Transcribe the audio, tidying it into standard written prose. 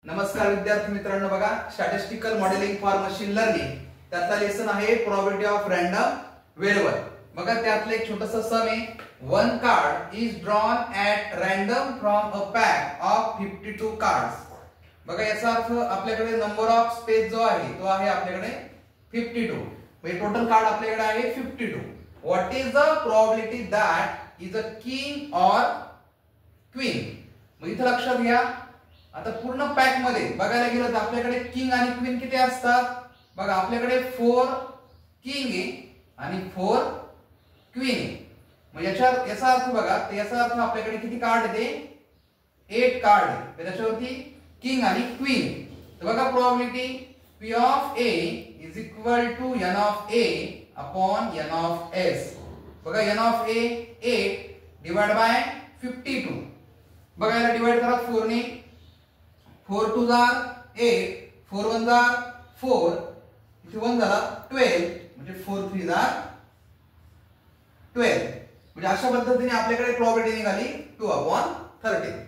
नमस्कार विद्यार्थी मित्रांनो, बघा statistical modelling for machine learning त्यातला लेसन आहे प्रोबॅबिलिटी ऑफ रँडम व्हेरिएबल। बघा त्यातलं एक छोटंसं सम आहे, one card is drawn at random from a pack of 52 cards. बघा याचा अर्थ आपल्याकडे नंबर ऑफ स्पेस जो आहे तो आहे आपल्याकडे 52, म्हणजे टोटल कार्ड आपल्याकडे आहे 52। What is the probability that is a king or queen. मग इथे लक्षात घ्या, आता पूर्ण पॅक मध्ये बघायला गेलं तर आपल्याकडे किंग आणि क्वीन किती असतात। बघा आपल्याकडे 4 किंग आहे आणि 4 क्वीन आहे। मग याचा अर्थ बघा, तर याचा अर्थ आपल्याकडे किती कार्ड आहे, 8 कार्ड आहे, त्याच्यावरती किंग आणि क्वीन। तर बघा probability P of A is equal to N of A upon N of S। बघा N of A 8 divide by 52। बघा याला डिवाइड करा 4 ने, 4 2 जार 8, 4 1 जार 4, इथे 1 झाला 12, म्हणजे 4 3 जार 12। म्हणजे अशा पद्धतीने आपल्याकडे प्रोबॅबिलिटी निघाली 2/13।